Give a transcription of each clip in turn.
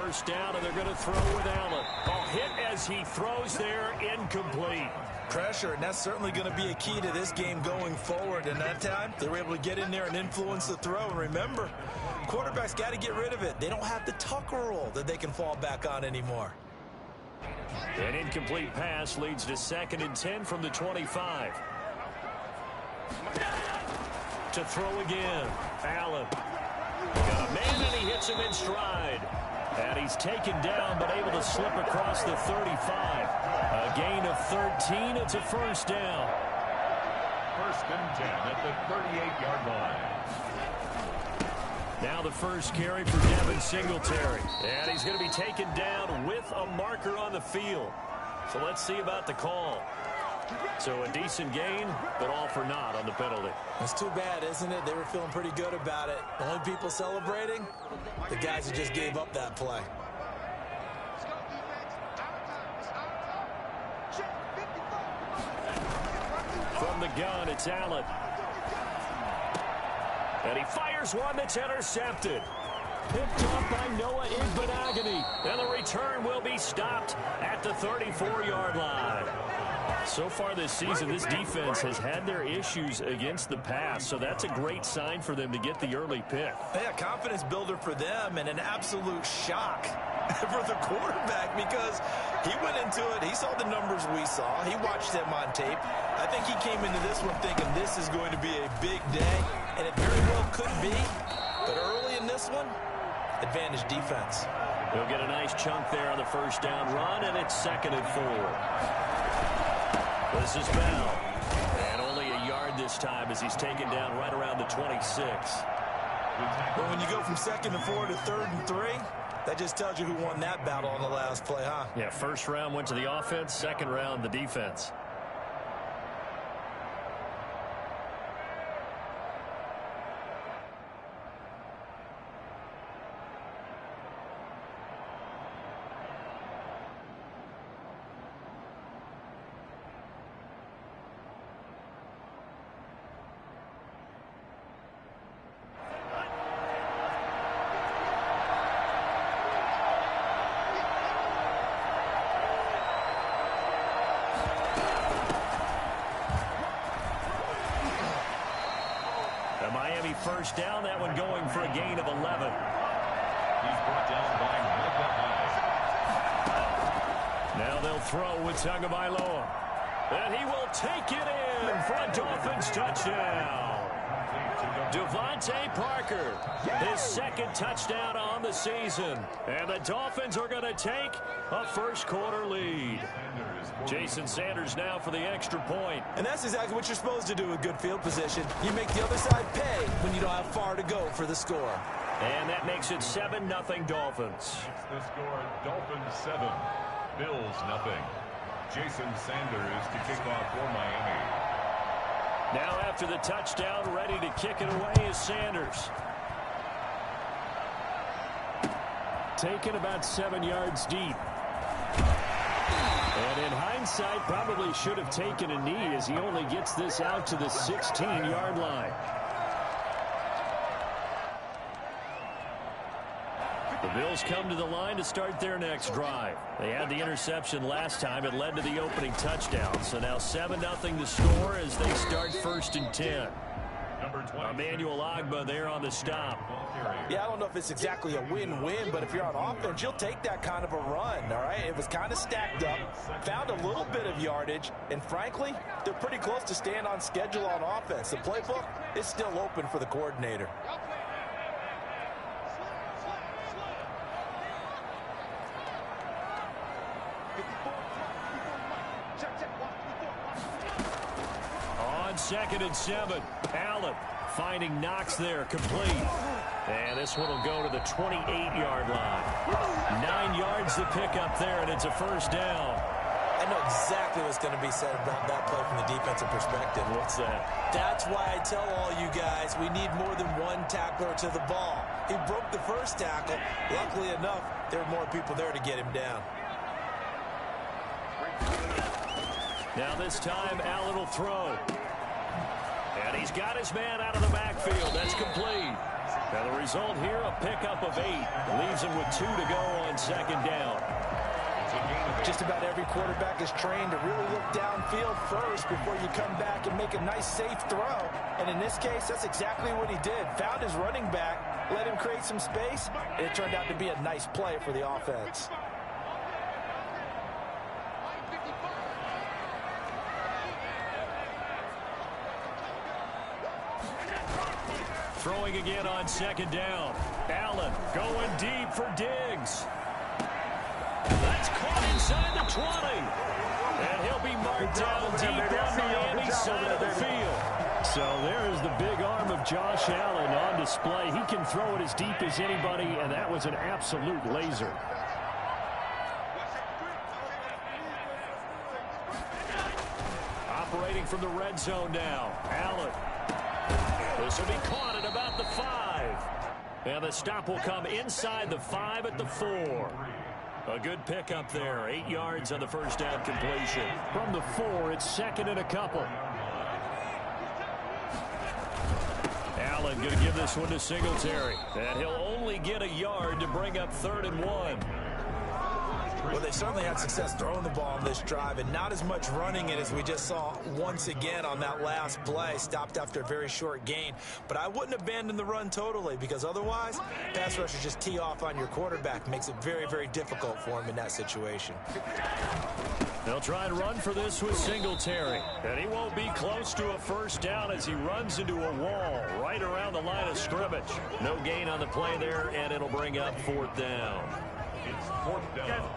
First down, and they're going to throw with Allen. Hit as he throws there, incomplete. Pressure, and that's certainly going to be a key to this game going forward. And that time, they were able to get in there and influence the throw. And remember, quarterbacks got to get rid of it. They don't have the tucker roll that they can fall back on anymore. An incomplete pass leads to 2nd and 10 from the 25. To throw again. Allen. Got a man, and he hits him in stride. And he's taken down, but able to slip across the 35. A gain of 13. It's a first down. 1st and 10 at the 38-yard line. Now the first carry for Devin Singletary. And he's going to be taken down with a marker on the field. So let's see about the call. So a decent gain, but all for naught on the penalty. That's too bad, isn't it? They were feeling pretty good about it. The only people celebrating, the guys who just gave up that play. From the gun, it's Allen. And he fires one that's intercepted. Picked up by Noah Igbenogany. And the return will be stopped at the 34-yard line. So far this season, this defense has had their issues against the pass, so that's a great sign for them to get the early pick. Yeah, confidence builder for them and an absolute shock for the quarterback because he went into it. He saw the numbers we saw. He watched them on tape. I think he came into this one thinking this is going to be a big day, and it very well could be. But early in this one, advantage defense. He'll get a nice chunk there on the first down run, and it's 2nd and 4. This is Bell. And only a yard this time as he's taken down right around the 26. Well, when you go from 2nd and 4 to 3rd and 3, that just tells you who won that battle on the last play, huh? Yeah, first round went to the offense, second round the defense. First down, that one going for a gain of 11. He's brought down by Micah. Now they'll throw with Tagovailoa. And he will take it in for a Dolphins touchdown. Devontae Parker, his 2nd touchdown on the season. And the Dolphins are going to take a first-quarter lead. Jason Sanders now for the extra point. And that's exactly what you're supposed to do with good field position. You make the other side pay when you don't have far to go for the score. And that makes it 7-0 Dolphins. It's the score, Dolphins 7, Bills 0. Jason Sanders to kick off for Miami. Now after the touchdown, ready to kick it away is Sanders. Taken about 7 yards deep. And in hindsight, probably should have taken a knee as he only gets this out to the 16-yard line. The Bills come to the line to start their next drive. They had the interception last time. It led to the opening touchdown. So now 7-0 the score as they start 1st and 10. Emmanuel Ogbah there on the stop. Yeah, I don't know if it's exactly a win-win, but if you're on offense, you'll take that kind of a run, all right? It was kind of stacked up, found a little bit of yardage, and frankly, they're pretty close to staying on schedule on offense. The playbook is still open for the coordinator. On 2nd and 7, Allen finding Knox there, complete. And this one will go to the 28-yard line. 9 yards to pick up there, and it's a first down. I know exactly what's going to be said about that play from the defensive perspective. What's that? That's why I tell all you guys we need more than one tackler to the ball. He broke the first tackle. Luckily enough, there were more people there to get him down. Now this time, Allen will throw. And he's got his man out of the backfield. That's complete. And the result here, a pickup of 8. Leaves him with 2 to go on second down. Just about every quarterback is trained to really look downfield first before you come back and make a nice, safe throw. And in this case, that's exactly what he did. Found his running back, let him create some space, and it turned out to be a nice play for the offense. Throwing again on second down. Allen going deep for Diggs. That's caught inside the 20. And he'll be marked down deep on Miami's side of the field. So there's the big arm of Josh Allen on display. He can throw it as deep as anybody, and that was an absolute laser. Operating from the red zone now. Allen. This will be caught at about the 5. And the stop will come inside the 5 at the 4. A good pickup there. 8 yards on the first down completion. From the 4, it's second and a couple. Allen going to give this one to Singletary. And he'll only get a yard to bring up 3rd and 1. Well, they certainly had success throwing the ball on this drive and not as much running it as we just saw once again on that last play. Stopped after a very short gain. But I wouldn't abandon the run totally because otherwise, pass rushers just tee off on your quarterback. Makes it very, very difficult for him in that situation. They'll try and run for this with Singletary. And he won't be close to a first down as he runs into a wall right around the line of scrimmage. No gain on the play there, and it'll bring up 4th down. It's 4th down.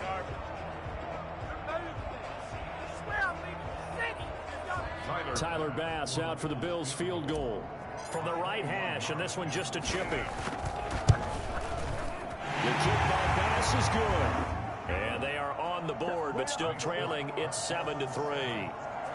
Tyler Bass out for the Bills field goal. From the right hash, and this one just a chippy. The kick by Bass is good. And they are on the board, but still trailing. It's 7-3.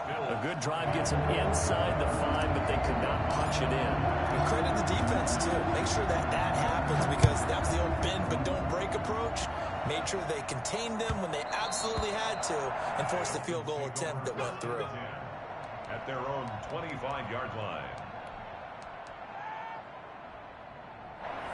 A good drive gets them inside the 5, but they could not punch it in. And credit the defense, too. Make sure that happens because that was the old bend but don't break approach. Made sure they contained them when they absolutely had to and forced the field goal attempt that went through. At their own 25-yard line.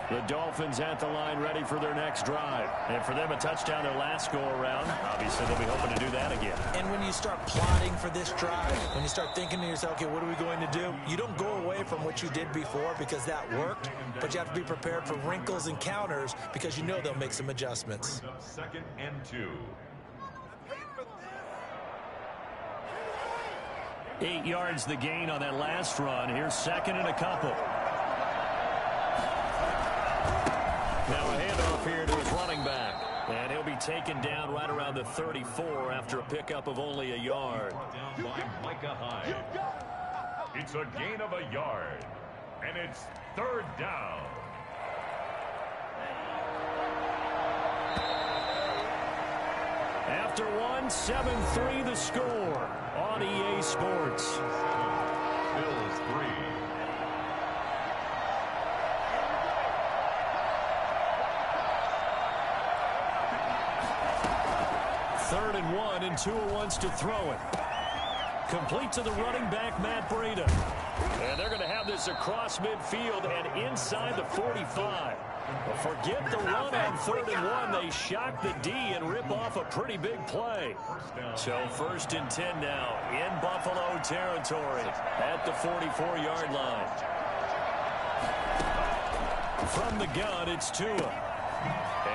The Dolphins at the line ready for their next drive. And for them, a touchdown their last go-around. Obviously, they'll be hoping to do that again. And when you start plotting for this drive, when you start thinking to yourself, okay, what are we going to do? You don't go away from what you did before because that worked, but you have to be prepared for wrinkles and counters because you know they'll make some adjustments. 2nd and 2. 8 yards the gain on that last run. Here's 2nd and a couple. Now a handoff here to his running back. And he'll be taken down right around the 34 after a pickup of only a yard. Down by Micah Hyde. It's a gain of a yard. And it's 3rd down. After 7-3 the score on EA Sports. Bills 3. 3rd and 1, and Tua wants to throw it. Complete to the running back, Matt Breida. And they're going to have this across midfield and inside the 45. But forget the run on 3rd and 1. They shock the D and rip off a pretty big play. So 1st and 10 now in Buffalo territory at the 44-yard line. From the gun, it's Tua.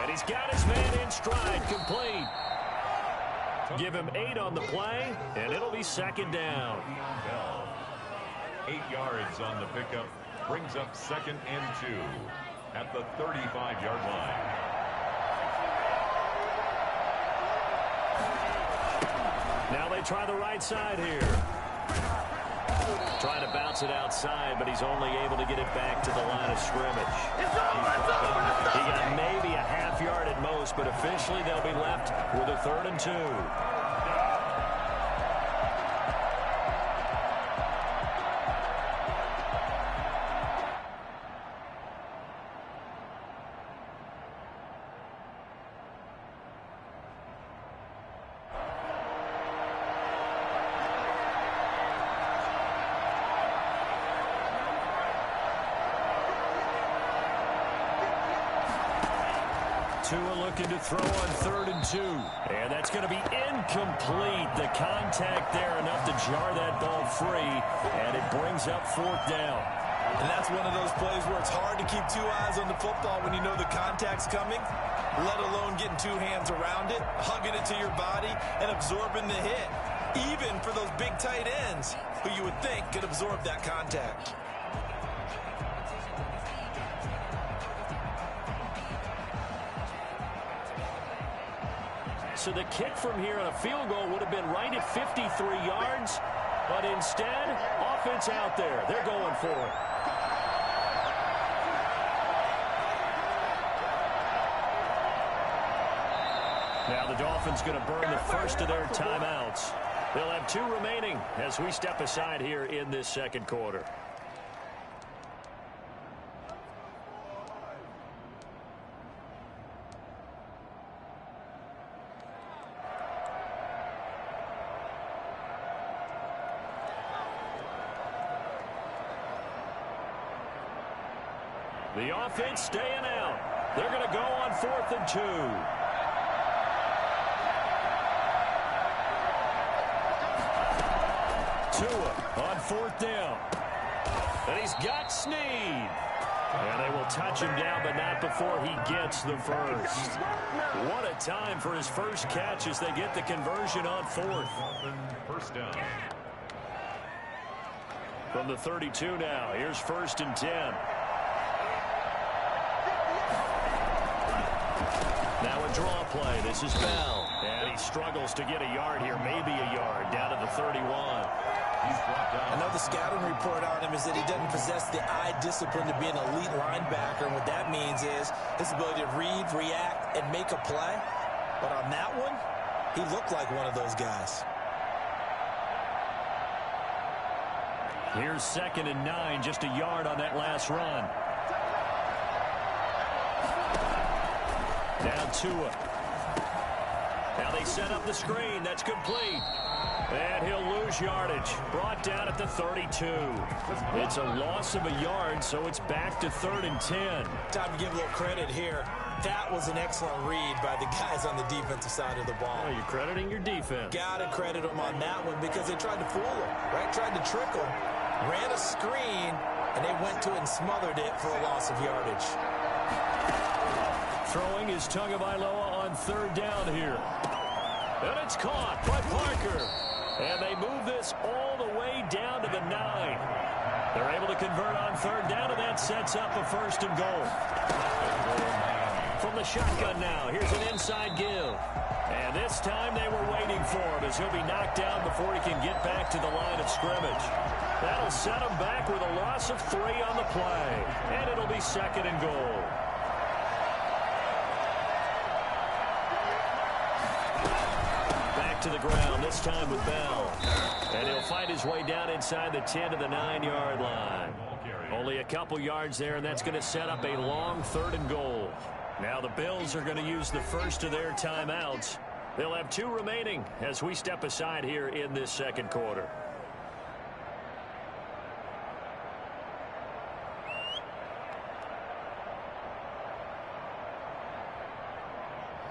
And he's got his man in stride, complete. Give him 8 on the play, and it'll be 2nd down. 8 yards on the pickup. Brings up 2nd and 2 at the 35-yard line. Now they try the right side here. Trying to bounce it outside, but he's only able to get it back to the line of scrimmage. He got maybe a half yard at most, but officially they'll be left with a 3rd and 2. Tua looking to throw on 3rd and 2. And that's going to be incomplete. The contact there enough to jar that ball free. And it brings up 4th down. And that's one of those plays where it's hard to keep 2 eyes on the football when you know the contact's coming, let alone getting 2 hands around it, hugging it to your body, and absorbing the hit. Even for those big tight ends who you would think could absorb that contact. So the kick from here on a field goal would have been right at 53 yards, but instead, offense out there. They're going for it. Now the Dolphins going to burn the first of their timeouts. They'll have 2 remaining as we step aside here in this second quarter. The offense staying out. They're going to go on 4th and 2. Tua on 4th down. And he's got Snead. And they will touch him down, but not before he gets the first. What a time for his first catch as they get the conversion on 4th. First down. From the 32 now, here's 1st and 10. Now a draw play. This is Bell. And he struggles to get a yard here, maybe a yard, down to the 31. I know the scouting report on him is that he doesn't possess the eye discipline to be an elite linebacker, and what that means is his ability to read, react, and make a play. But on that one, he looked like one of those guys. Here's 2nd and 9, just a yard on that last run. Down Tua. Now they set up the screen. That's complete. And he'll lose yardage. Brought down at the 32. It's a loss of a yard, so it's back to 3rd and 10. Time to give a little credit here. That was an excellent read by the guys on the defensive side of the ball. Well, you're crediting your defense. Gotta credit them on that one because they tried to fool him, right? Tried to trick him. Ran a screen, and they went to it and smothered it for a loss of yardage. Throwing is Tagovailoa on 3rd down here. And it's caught by Parker. And they move this all the way down to the 9. They're able to convert on 3rd down, and that sets up a 1st and goal. From the shotgun now, here's an inside give. And this time they were waiting for him as he'll be knocked down before he can get back to the line of scrimmage. That'll set him back with a loss of 3 on the play. And it'll be 2nd and goal. To the ground, this time with Bell. And he'll fight his way down inside the 10 to the 9-yard line. Only a couple yards there, and that's going to set up a long 3rd and goal. Now the Bills are going to use the first of their timeouts. They'll have 2 remaining as we step aside here in this second quarter.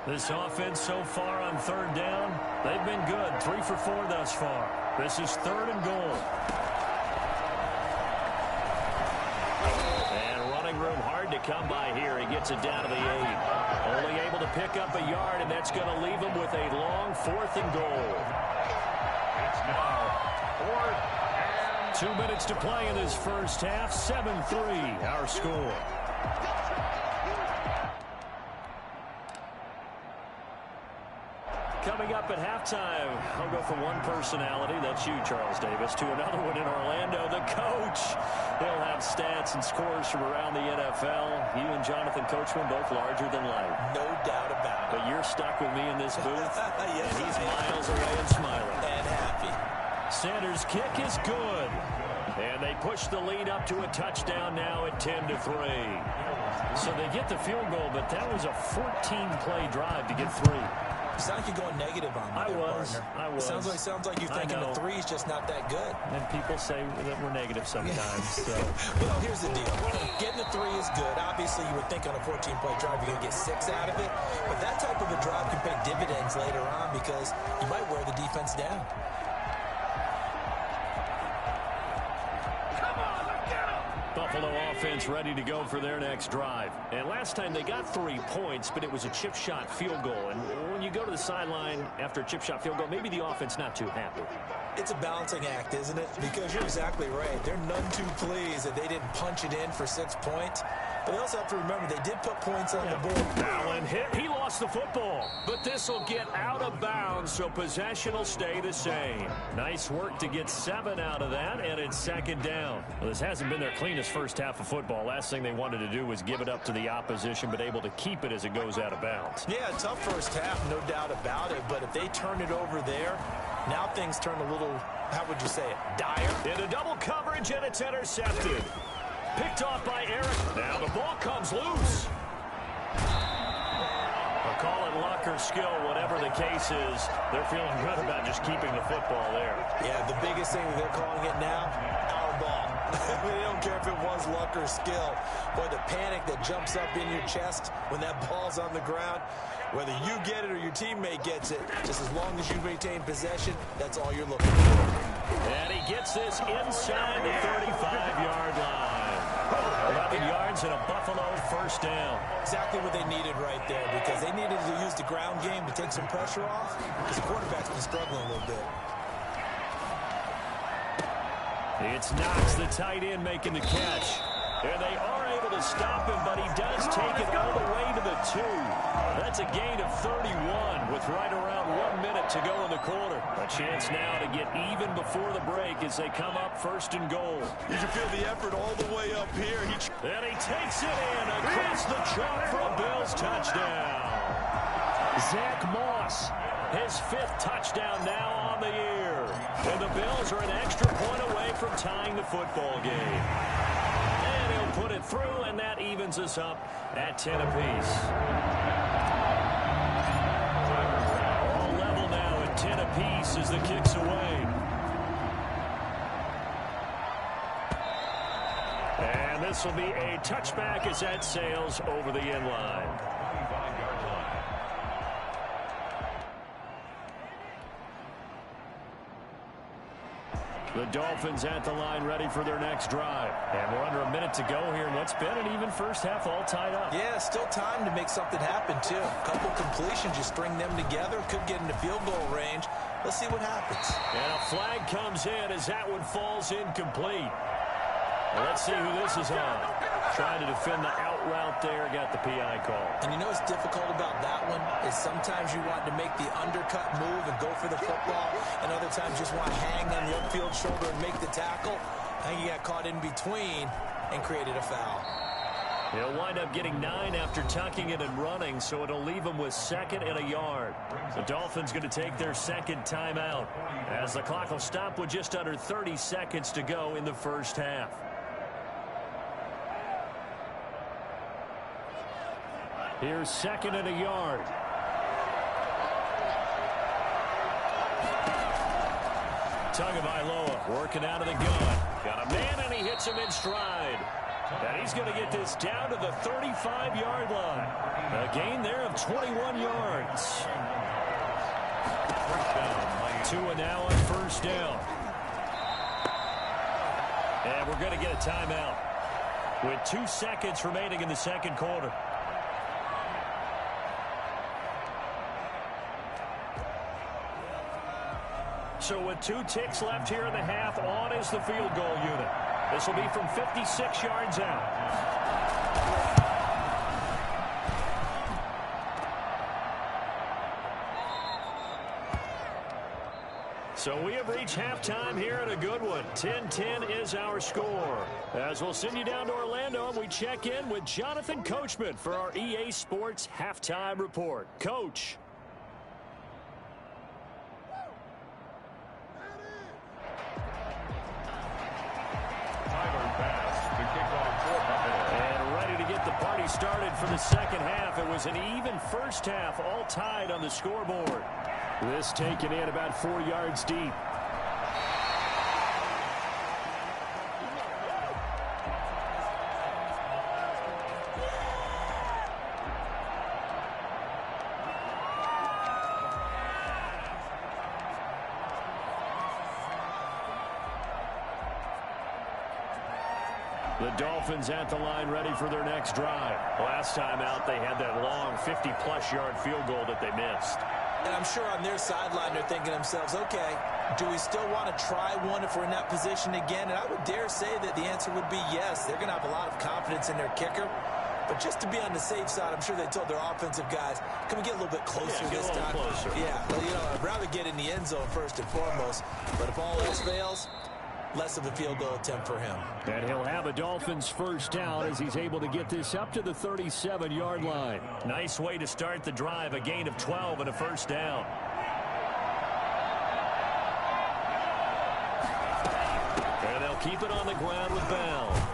This offense so far on 3rd down, they've been good. 3 for 4 thus far. This is 3rd and goal. And running room hard to come by here. He gets it down to the 8. Only able to pick up a yard, and that's going to leave him with a long 4th and goal. It's now 4th and 2 minutes to play in this first half. 7-3 our score. Coming up at halftime, I'll go from one personality, that's you, Charles Davis, to another one in Orlando, the coach. He'll have stats and scores from around the NFL. You and Jonathan Coachman both larger than life. No doubt about it. But you're stuck with me in this booth, yes, and he's miles away and smiling. And happy. Sanders' kick is good. And they push the lead up to a touchdown now at 10-3. So they get the field goal, but that was a 14-play drive to get 3. You sound like you're going negative on me there, partner. I was. It sounds like you're thinking the 3 is just not that good. And people say that we're negative sometimes. So. Well, here's the deal. Getting the 3 is feels good. Obviously, you would think on a 14-play drive you're going to get 6 out of it. But that type of a drive can pay dividends later on because you might wear the defense down. Buffalo offense ready to go for their next drive. And last time they got 3 points, but it was a chip shot field goal. And when you go to the sideline after a chip shot field goal, maybe the offense not too happy. It's a balancing act, isn't it? Because you're exactly right. They're none too pleased that they didn't punch it in for 6 points. But they also have to remember they did put points on the board. Allen hit. He lost the football. But this will get out of bounds, so possession will stay the same. Nice work to get 7 out of that, and it's second down. Well, this hasn't been their cleanest first half of football. Last thing they wanted to do was give it up to the opposition, but able to keep it as it goes out of bounds. Yeah, tough first half, no doubt about it. But if they turn it over there, now things turn a little, how would you say it, dire? Into double coverage, and it's intercepted. Picked off by Eric. Now the ball comes loose. I'll call it luck or skill, whatever the case is. They're feeling good about just keeping the football there. Yeah, the biggest thing that they're calling it now, our ball. They don't care if it was luck or skill. Boy, the panic that jumps up in your chest when that ball's on the ground, whether you get it or your teammate gets it, just as long as you maintain possession, that's all you're looking for. And he gets this inside the 35-yard line. 11 yards and a Buffalo first down. Exactly what they needed right there, because they needed to use the ground game to take some pressure off, because the quarterback's been struggling a little bit. It's Knox, the tight end, making the catch. And they are able to stop him, but he does take it all the way to the 2. That's a gain of 31 with right around 1 minute to go in the quarter. A chance now to get even before the break as they come up first and goal. You can feel the effort all the way up here. And he takes it in across the chalk for a Bills touchdown. Zach Moss, his 5th touchdown now on the year. And the Bills are an extra point away from tying the football game. And he'll put it through, and that evens us up at 10 apiece. All level now at 10 apiece as the kick's away. And this will be a touchback as that sails over the end line. The Dolphins at the line ready for their next drive. And we're under a minute to go here in what's been an even first half all tied up. Yeah, still time to make something happen, too. A couple completions, you string them together, could get into field goal range. Let's see what happens. And a flag comes in as that one falls incomplete. Well, let's see who this is on. Trying to defend the out route there, got the PI call. And you know what's difficult about that one is sometimes you want to make the undercut move and go for the football, and other times just want to hang on the upfield shoulder and make the tackle. I think he got caught in between and created a foul. He'll wind up getting 9 after tucking it and running, so it'll leave him with 2nd and a yard. The Dolphins going to take their 2nd timeout as the clock will stop with just under 30 seconds to go in the first half. Here's 2nd and a yard. Tagovailoa working out of the gun. Got a man, and he hits him in stride. And he's going to get this down to the 35-yard line. A gain there of 21 yards. 2 and now on first down. And we're going to get a timeout with 2 seconds remaining in the second quarter. So with 2 ticks left here in the half, on is the field goal unit. This will be from 56 yards out. So we have reached halftime here at a good one. 10-10 is our score. As we'll send you down to Orlando, and we check in with Jonathan Coachman for our EA Sports Halftime Report. Coach. Started for the second half. It was an even first half, all tied on the scoreboard. This taken in about 4 yards deep. The Dolphins at the line ready for their next drive. Last time out, they had that long 50-plus yard field goal that they missed. And I'm sure on their sideline they're thinking to themselves, okay, do we still want to try one if we're in that position again? And I would dare say that the answer would be yes. They're going to have a lot of confidence in their kicker. But just to be on the safe side, I'm sure they told their offensive guys, can we get a little bit closer this time? Closer. Yeah, well, you know, I'd rather get in the end zone first and foremost. But if all else fails, less of a field goal attempt for him. And he'll have a Dolphins first down as he's able to get this up to the 37-yard line. Nice way to start the drive, a gain of 12 and a first down. And they'll keep it on the ground with Bell.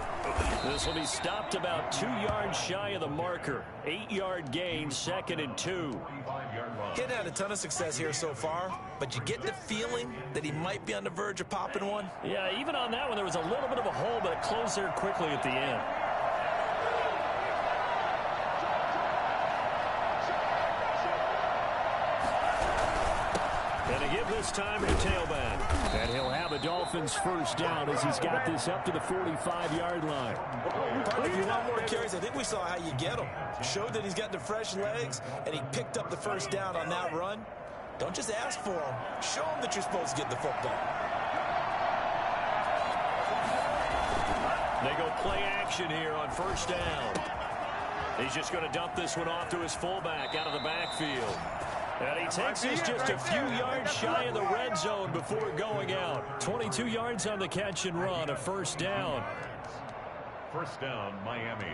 This will be stopped about 2 yards shy of the marker. 8-yard gain, 2nd and 2. He hadn't had a ton of success here so far, but you get the feeling that he might be on the verge of popping one. Yeah, even on that one, there was a little bit of a hole, but it closed there quickly at the end. And a give this time to the tailback. And he'll have a Dolphins first down as he's got this up to the 45-yard line. If you want more carries, I think we saw how you get him. Showed that he's got the fresh legs, and he picked up the first down on that run. Don't just ask for him. Show him that you're supposed to get the football. They go play action here on first down. He's just going to dump this one off to his fullback out of the backfield. And he takes this just a few yards shy of the red zone before going out. 22 yards on the catch and run, a first down. First down, Miami.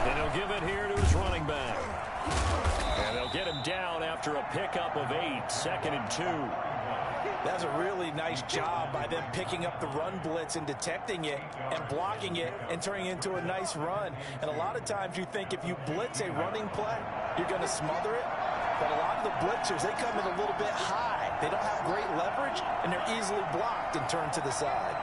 And he'll give it here to his running back. And they'll get him down after a pickup of 8, 2nd and 2. That's a really nice job by them picking up the run blitz and detecting it and blocking it and turning it into a nice run. And a lot of times you think if you blitz a running play, you're going to smother it. But a lot of the blitzers, they come in a little bit high. They don't have great leverage, and they're easily blocked and turned to the side.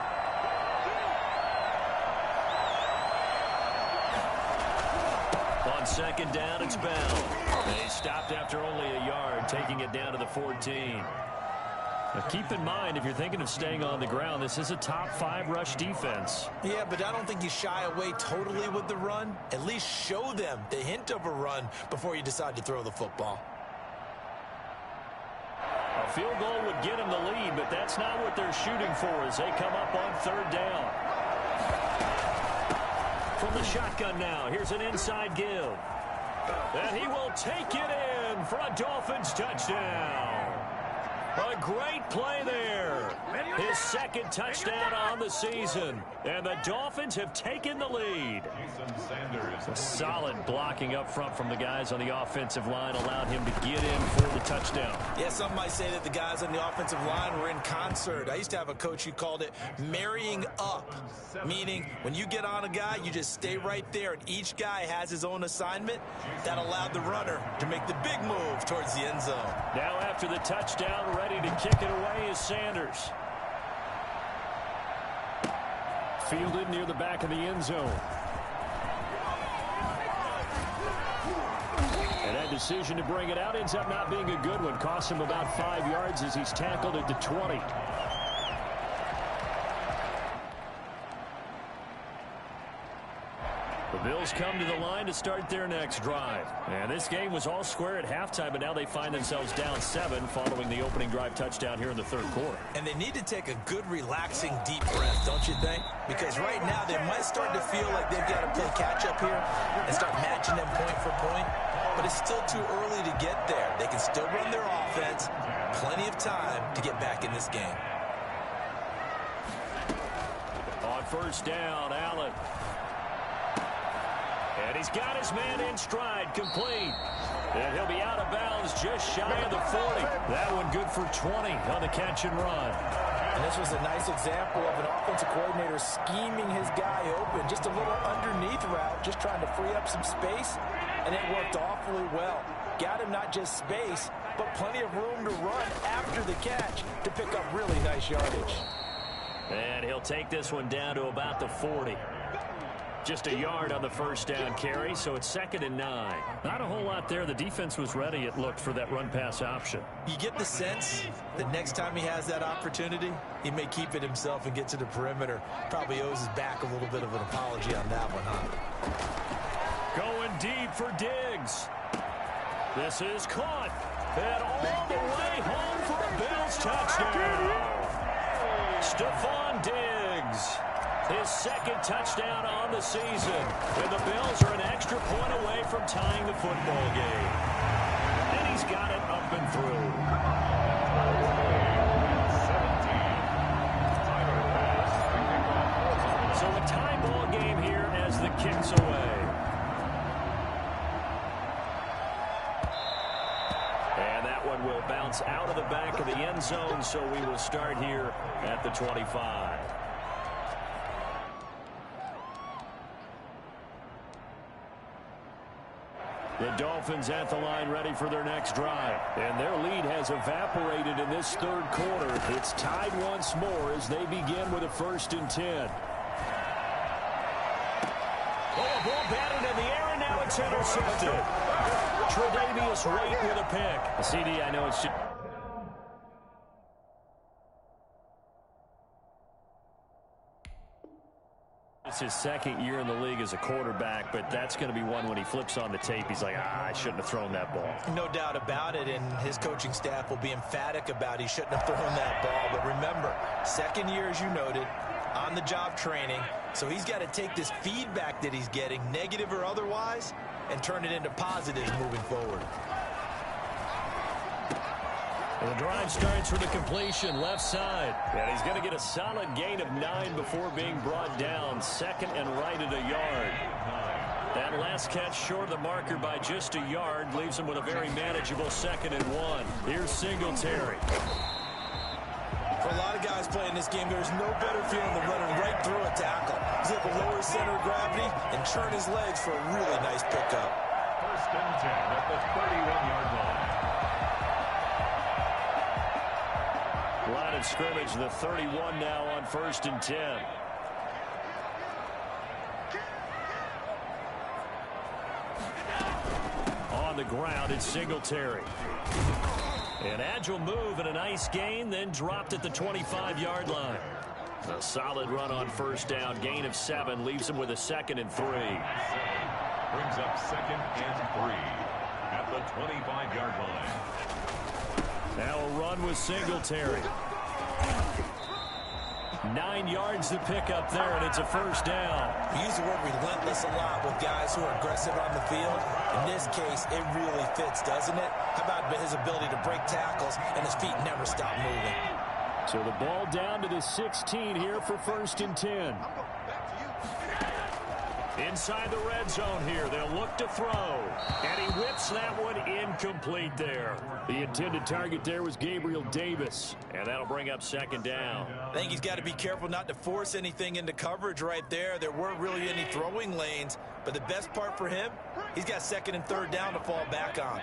On second down, it's Bell. They stopped after only a yard, taking it down to the 14. Now keep in mind, if you're thinking of staying on the ground, this is a top 5 rush defense. Yeah, but I don't think you shy away totally with the run. At least show them the hint of a run before you decide to throw the football. A field goal would get them the lead, but that's not what they're shooting for as they come up on third down. From the shotgun now, here's an inside give. And he will take it in for a Dolphins touchdown. A great play there. His 2nd touchdown on the season. And the Dolphins have taken the lead. A solid blocking up front from the guys on the offensive line allowed him to get in for the touchdown. Yeah, some might say that the guys on the offensive line were in concert. I used to have a coach who called it marrying up, meaning when you get on a guy, you just stay right there, and each guy has his own assignment. That allowed the runner to make the big move towards the end zone. Now after the touchdown, ready to kick it away is Sanders. Fielded near the back of the end zone. And that decision to bring it out ends up not being a good one. Costs him about 5 yards as he's tackled at the 20. The Bills come to the line to start their next drive. And this game was all square at halftime, but now they find themselves down 7 following the opening drive touchdown here in the third quarter. And they need to take a good, relaxing, deep breath, don't you think? Because right now they might start to feel like they've got to play catch-up here and start matching them point for point. But it's still too early to get there. They can still run their offense. Plenty of time to get back in this game. On first down, Allen. And he's got his man in stride, complete. And he'll be out of bounds just shy of the 40. That one good for 20 on the catch and run. And this was a nice example of an offensive coordinator scheming his guy open. Just a little underneath route, just trying to free up some space. And it worked awfully well. Got him not just space, but plenty of room to run after the catch to pick up really nice yardage. And he'll take this one down to about the 40. just a yard on the first down carry, so it's 2nd and 9. Not a whole lot there. The defense was ready, it looked, for that run-pass option. You get the sense that next time he has that opportunity, he may keep it himself and get to the perimeter. Probably owes his back a little bit of an apology on that one, huh? Going deep for Diggs. This is caught. And all the way home for a Bills touchdown. Stephon Diggs. His 2nd touchdown on the season. And the Bills are an extra point away from tying the football game. And he's got it up and through. So a tie ball game here as the kick's away. And that one will bounce out of the back of the end zone, so we will start here at the 25. The Dolphins at the line ready for their next drive. And their lead has evaporated in this 3rd quarter. It's tied once more as they begin with a 1st and 10. Oh, a ball batted in the air, and now it's intercepted. Tre'Davious White with a pick. CD, I know it's just... It's his 2nd year in the league as a quarterback, but that's going to be one when he flips on the tape. He's like, I shouldn't have thrown that ball. No doubt about it, and his coaching staff will be emphatic about he shouldn't have thrown that ball. But remember, 2nd year, as you noted, on-the-job training. So he's got to take this feedback that he's getting, negative or otherwise, and turn it into positives moving forward. The drive starts with a completion left side. And he's going to get a solid gain of 9 before being brought down. 2nd and right at a yard. That last catch short of the marker by just a yard leaves him with a very manageable 2nd and 1. Here's Singletary. For a lot of guys playing this game, there's no better feeling than running right through a tackle. He's able to lower his center of gravity and churn his legs for a really nice pickup. 1st and 10 at the 31-yard line. Line of scrimmage, the 31 now on 1st and 10. On the ground, it's Singletary. An agile move and a nice gain, then dropped at the 25-yard line. A solid run on 1st down, gain of 7, leaves him with a 2nd and 3. Brings up 2nd and 3 at the 25-yard line. Now a run with Singletary. 9 yards to pick up there, and it's a 1st down. We use the word relentless a lot with guys who are aggressive on the field. In this case, it really fits, doesn't it? How about his ability to break tackles and his feet never stop moving? So the ball down to the 16 here for 1st and 10. Inside the red zone here, they'll look to throw. And he whips that one incomplete there. The intended target there was Gabriel Davis. And that'll bring up 2nd down. I think he's got to be careful not to force anything into coverage right there. There weren't really any throwing lanes. But the best part for him, he's got 2nd and 3rd down to fall back on.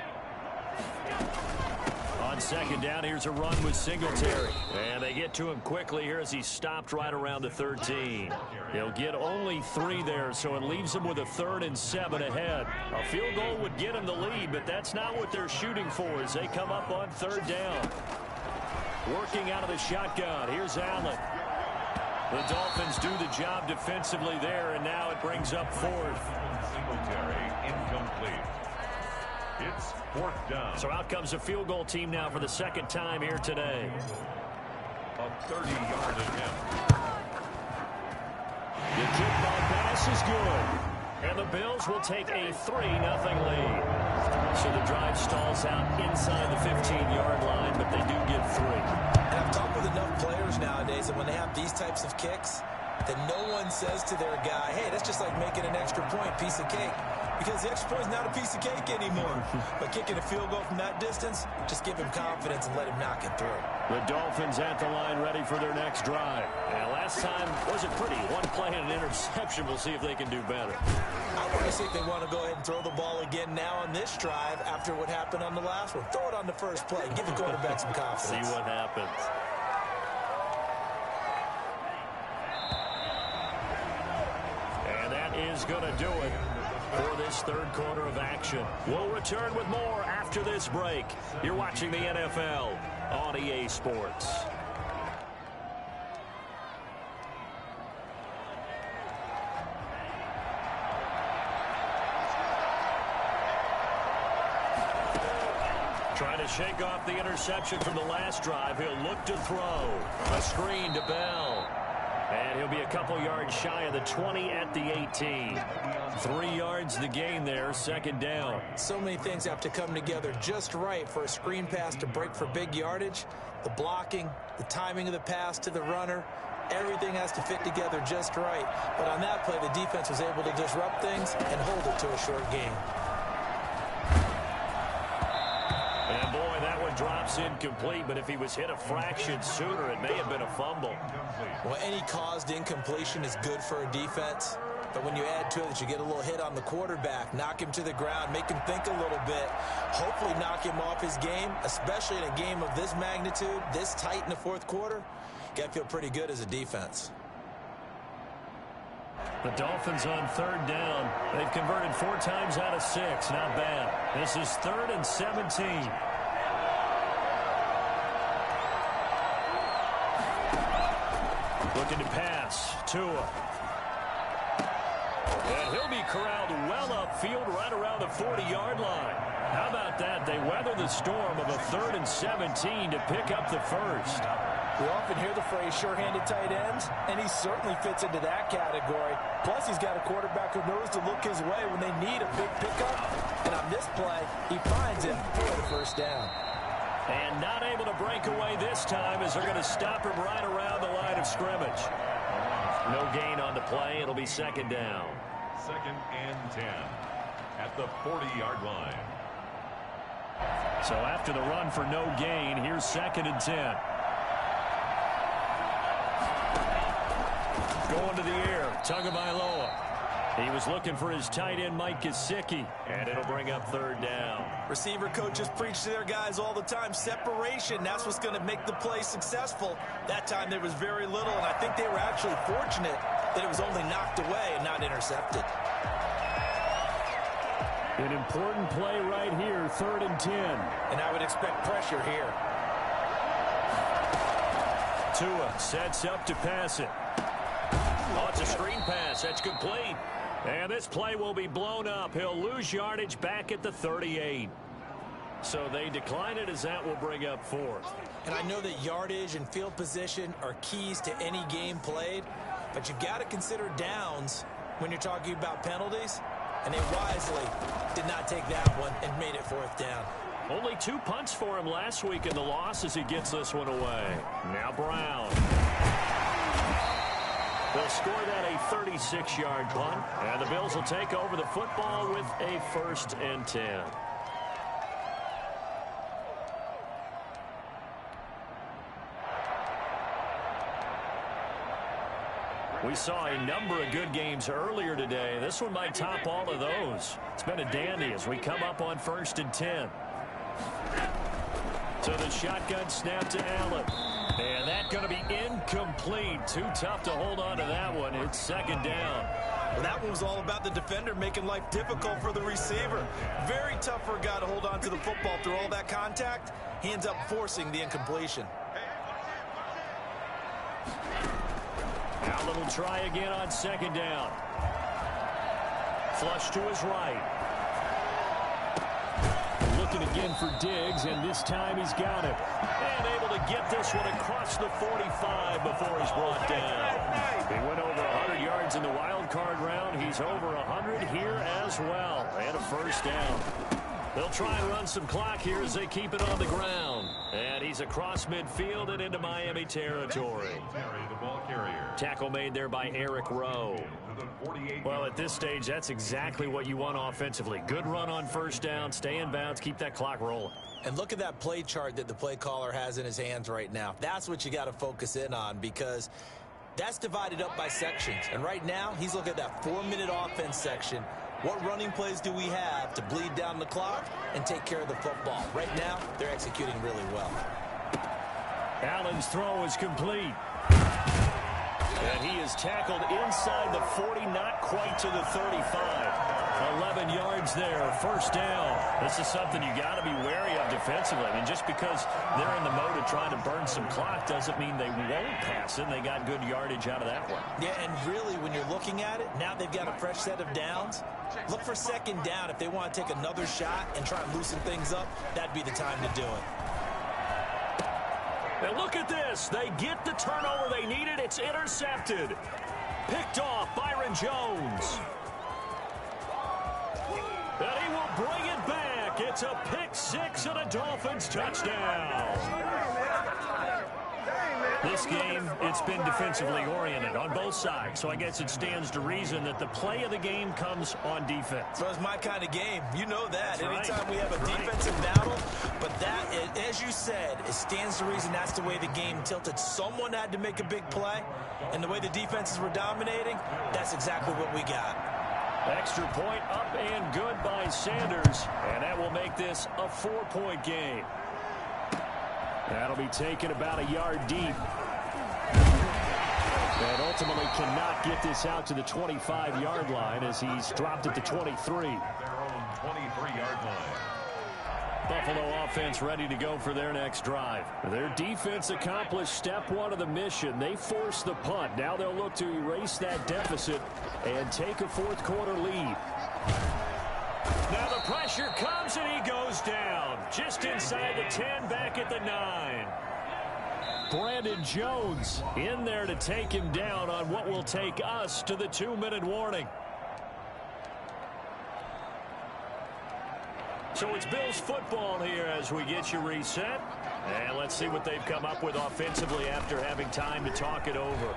On 2nd down, here's a run with Singletary. And they get to him quickly here as he's stopped right around the 13. He'll get only 3 there, so it leaves him with a 3rd and 7 ahead. A field goal would get him the lead, but that's not what they're shooting for as they come up on 3rd down. Working out of the shotgun, here's Allen. The Dolphins do the job defensively there, and now it brings up 4th. Singletary incomplete. It's 4th down. So out comes a field goal team now for the 2nd time here today. A 30-yard attempt. The kickball pass is good. And the Bills will take a 3-0 lead. So the drive stalls out inside the 15-yard line, but they do get 3. And I've talked with enough players nowadays that when they have these types of kicks, that no one says to their guy, hey, that's just like making an extra point, piece of cake. Because the extra point is not a piece of cake anymore. But kicking a field goal from that distance, just give him confidence and let him knock it through. The Dolphins at the line ready for their next drive. And last time wasn't pretty. One play and an interception. We'll see if they can do better. I want to see if they want to go ahead and throw the ball again now on this drive after what happened on the last one. Throw it on the first play. Give the quarterback some confidence. See what happens. is going to do it for this third quarter of action. We'll return with more after this break. You're watching the NFL on EA Sports. Trying to shake off the interception from the last drive. He'll look to throw. A screen to Bell. And he'll be a couple yards shy of the 20 at the 18. 3 yards the gain there, second down. So many things have to come together just right for a screen pass to break for big yardage. The blocking, the timing of the pass to the runner, everything has to fit together just right. But on that play, the defense was able to disrupt things and hold it to a short gain. And boy, that one drops incomplete, but if he was hit a fraction sooner, it may have been a fumble. Well, any caused incompletion is good for a defense, but when you add to it that you get a little hit on the quarterback, knock him to the ground, make him think a little bit, hopefully knock him off his game, especially in a game of this magnitude, this tight in the fourth quarter, you got to feel pretty good as a defense. The Dolphins on third down. They've converted 4 times out of 6. Not bad. This is 3rd and 17. Looking to pass. Tua. And he'll be corralled well upfield right around the 40-yard line. How about that? They weather the storm of a 3rd and 17 to pick up the first. We often hear the phrase sure-handed tight ends, and he certainly fits into that category. Plus, he's got a quarterback who knows to look his way when they need a big pickup. And on this play, he finds it for the first down. And not able to break away this time as they're going to stop him right around the line of scrimmage. No gain on the play. It'll be second down. 2nd and 10 at the 40-yard line. So after the run for no gain, here's 2nd and 10. Going to the air, Tagovailoa. He was looking for his tight end, Mike Gesicki, and it'll bring up 3rd down. Receiver coaches preach to their guys all the time. Separation, that's what's going to make the play successful. That time there was very little, and I think they were actually fortunate that it was only knocked away and not intercepted. An important play right here, 3rd and 10. And I would expect pressure here. Tua sets up to pass it. Oh, it's a screen pass. That's complete. And this play will be blown up. He'll lose yardage back at the 38. So they decline it as that will bring up 4th. And I know that yardage and field position are keys to any game played, but you've got to consider downs when you're talking about penalties. And they wisely did not take that one and made it 4th down. Only 2 punts for him last week in the loss as he gets this one away. Now Brown. They'll score that a 36-yard punt, and the Bills will take over the football with a 1st and 10. We saw a number of good games earlier today. This one might top all of those. It's been a dandy as we come up on 1st and 10. So the shotgun snap to Allen. And that's going to be incomplete. Too tough to hold on to that one. It's 2nd down. Well, that one was all about the defender making life difficult for the receiver. Very tough for a guy to hold on to the football through all that contact. He ends up forcing the incompletion. Allen will try again on 2nd down. Flush to his right. Looking again for Diggs, and this time he's got it. And able to get this one across the 45 before he's brought down. He went over 100 yards in the wild card round. He's over 100 here as well. And a 1st down. They'll try and run some clock here as they keep it on the ground. And he's across midfield and into Miami territory. Tackle made there by Eric Rowe. Well, at this stage, that's exactly what you want offensively. Good run on 1st down, stay in bounds, keep that clock rolling. And look at that play chart that the play caller has in his hands right now. That's what you got to focus in on, because that's divided up by sections. And right now, he's looking at that 4-minute offense section. What running plays do we have to bleed down the clock and take care of the football? Right now, they're executing really well. Allen's throw is complete. And he is tackled inside the 40, not quite to the 35. 11 yards there, first down. This is something you got to be wary of defensively. I mean, just because they're in the mode of trying to burn some clock doesn't mean they won't pass it. They got good yardage out of that one. Yeah, and really, when you're looking at it, now they've got a fresh set of downs. Look for second down. If they want to take another shot and try and loosen things up, that'd be the time to do it. And look at this. They get the turnover they needed. It's intercepted. Picked off Byron Jones. And he will bring it back. It's a pick-6 and a Dolphins touchdown. This game, it's been defensively oriented on both sides, so I guess it stands to reason that the play of the game comes on defense. So it's my kind of game. You know that. That's anytime right. We have a defensive battle, but that, as you said, it stands to reason that's the way the game tilted. Someone had to make a big play, and the way the defenses were dominating, that's exactly what we got. Extra point up and good by Sanders, and that will make this a 4-point game. That'll be taken about a yard deep. And ultimately cannot get this out to the 25-yard line as he's dropped at the 23. Their own 23-yard line. Buffalo offense ready to go for their next drive. Their defense accomplished step one of the mission. They forced the punt. Now they'll look to erase that deficit and take a fourth-quarter lead. Now the pressure comes and he goes down. Just inside the 10, back at the 9. Brandon Jones in there to take him down on what will take us to the 2-minute warning. So it's Bills football here as we get you reset. And let's see what they've come up with offensively after having time to talk it over.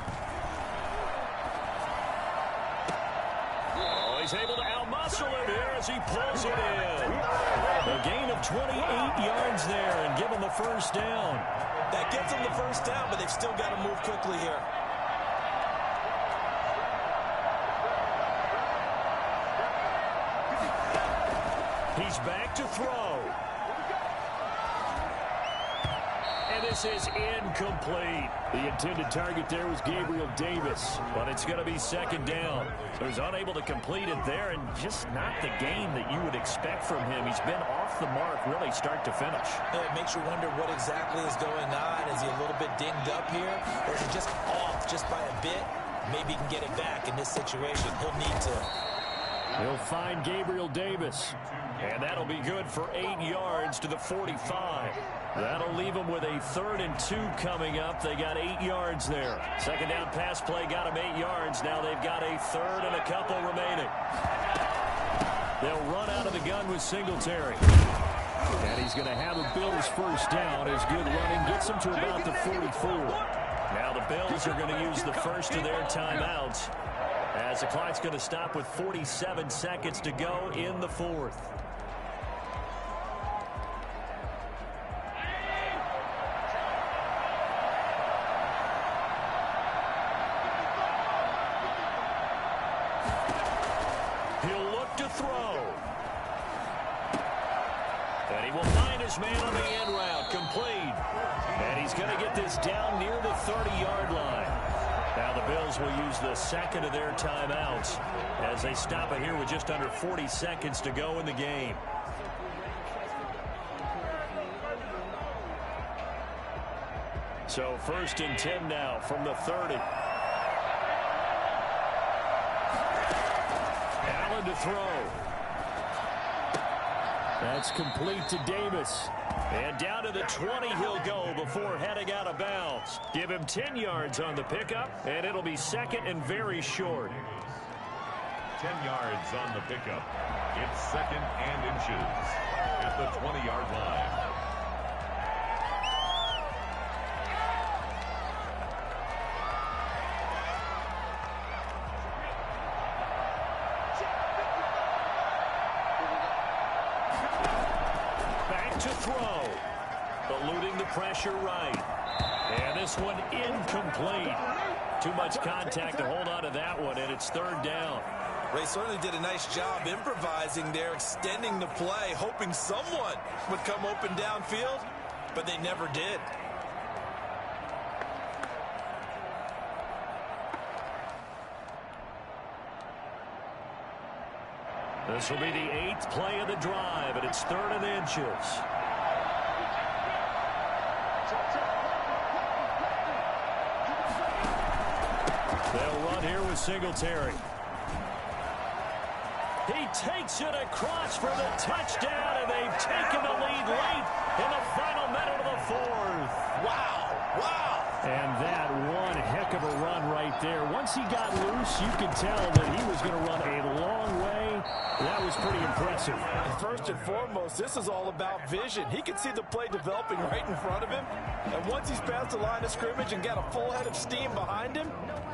Oh, he's able to outmuscle it here as he pulls it in. A gain of 28 yards there and give him the first down. That gets them the first down, but they've still got to move quickly here. He's back to throw. And this is incomplete. The intended target there was Gabriel Davis, but it's going to be second down. So he's unable to complete it there, and just not the game that you would expect from him. He's been off the mark really start to finish. Yeah, it makes you wonder what exactly is going on. Is he a little bit dinged up here, or is he just off just by a bit? Maybe he can get it back in this situation. He'll need to. He'll find Gabriel Davis, and that'll be good for 8 yards to the 45. That'll leave them with a 3rd and 2 coming up. They got 8 yards there. Second down pass play got them 8 yards. Now they've got a 3rd and a couple remaining. They'll run out of the gun with Singletary. And he's going to have a Bills first down as good running gets him to about the 44. Now the Bills are going to use the first of their timeouts, as the clock's going to stop with 47 seconds to go in the 4th. He'll look to throw. And he will find his man on the end route, complete. And he's going to get this down near the 30-yard line. Now the Bills will use the second of their timeouts as they stop it here with just under 40 seconds to go in the game. So 1st and 10 now from the 30. Allen to throw. That's complete to Davis. And down to the 20 he'll go before heading out of bounds. Give him 10 yards on the pickup, and it'll be second and very short. 10 yards on the pickup. It's 2nd and inches at the 20-yard line. To throw. Eluding the pressure right. And this one incomplete. Too much contact to hold on to that one, and it's 3rd down. Ray certainly did a nice job improvising there, extending the play, hoping someone would come open downfield, but they never did. This will be the 8th play of the drive, and it's 3rd and inches. They'll run here with Singletary. He takes it across for the touchdown, and they've taken the lead late in the final minute of the 4th. Wow. Wow. And that one heck of a run right there. Once he got loose, you could tell that he was going to run a long way. That was pretty impressive. First and foremost, this is all about vision. He can see the play developing right in front of him. And once he's past the line of scrimmage and got a full head of steam behind him,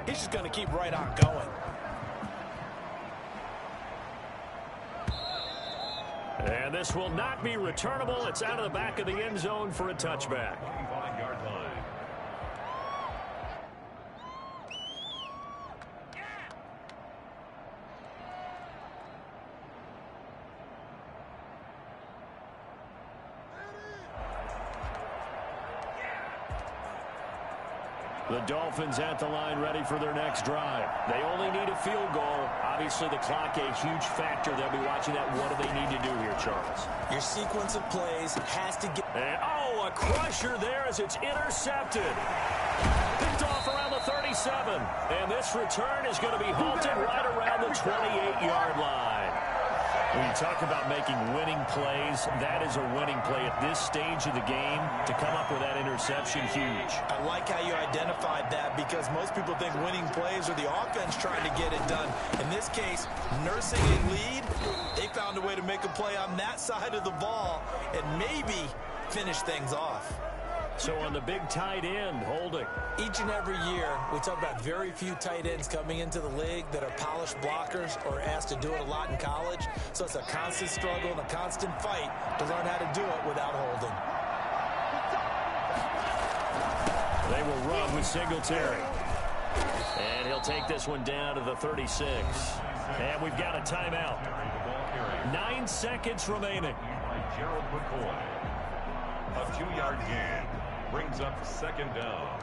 he's just going to keep right on going. And this will not be returnable. It's out of the back of the end zone for a touchback. 25-yard line. The Dolphins at the line ready for their next drive. They only need a field goal. Obviously, the clock a huge factor. They'll be watching that. What do they need to do here, Charles? Your sequence of plays has to get... And, a crusher there as it's intercepted. Picked off around the 37. And this return is going to be halted right around the 28-yard line. When you talk about making winning plays, that is a winning play at this stage of the game. To come up with that interception, huge. I like how you identified that because most people think winning plays are the offense trying to get it done. In this case, nursing a lead, they found a way to make a play on that side of the ball and maybe finish things off. So on the big tight end, holding. Each and every year, we talk about very few tight ends coming into the league that are polished blockers or asked to do it a lot in college. So it's a constant struggle and a constant fight to learn how to do it without holding. They will run with Singletary. And he'll take this one down to the 36. And we've got a timeout. 9 seconds remaining. Gerald McCoy. A 2-yard gain brings up 2nd down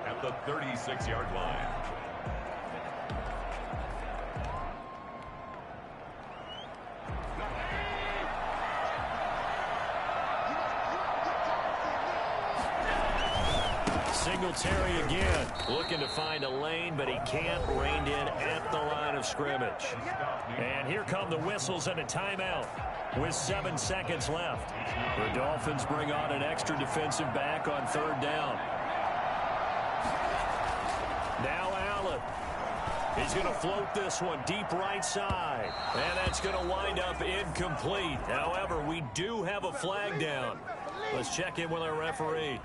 at the 36-yard line. Singletary again, looking to find a lane, but he can't. Reined in at the line of scrimmage. And here come the whistles and a timeout with 7 seconds left. The Dolphins bring on an extra defensive back on 3rd down. Now Allen. He's going to float this one deep right side. And that's going to wind up incomplete. However, we do have a flag down. Let's check in with our referee.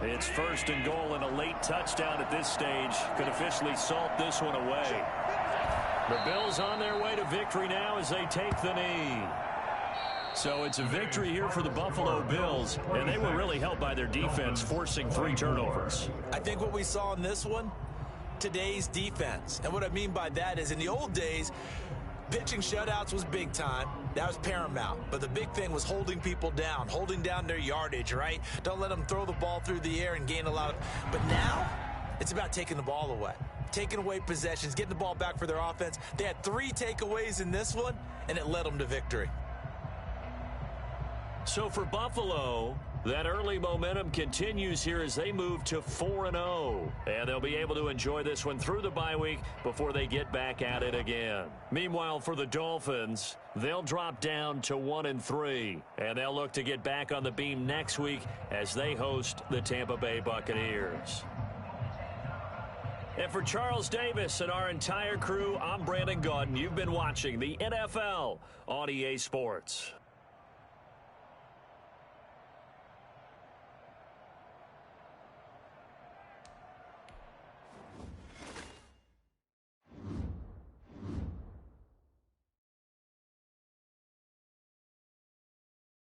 It's 1st and goal and a late touchdown at this stage could officially salt this one away. The Bills on their way to victory now as they take the knee. So it's a victory here for the Buffalo Bills, and they were really helped by their defense forcing 3 turnovers. I think what we saw in this one, today's defense. And what I mean by that is in the old days, pitching shutouts was big time. That was paramount. But the big thing was holding people down, holding down their yardage, right? Don't let them throw the ball through the air and gain a lot of... But now, it's about taking the ball away. Taking away possessions, getting the ball back for their offense. They had 3 takeaways in this one, and it led them to victory. So for Buffalo, that early momentum continues here as they move to 4-0. And they'll be able to enjoy this one through the bye week before they get back at it again. Meanwhile, for the Dolphins, they'll drop down to 1-3. And they'll look to get back on the beam next week as they host the Tampa Bay Buccaneers. And for Charles Davis and our entire crew, I'm Brandon Gaudin. You've been watching the NFL on EA Sports.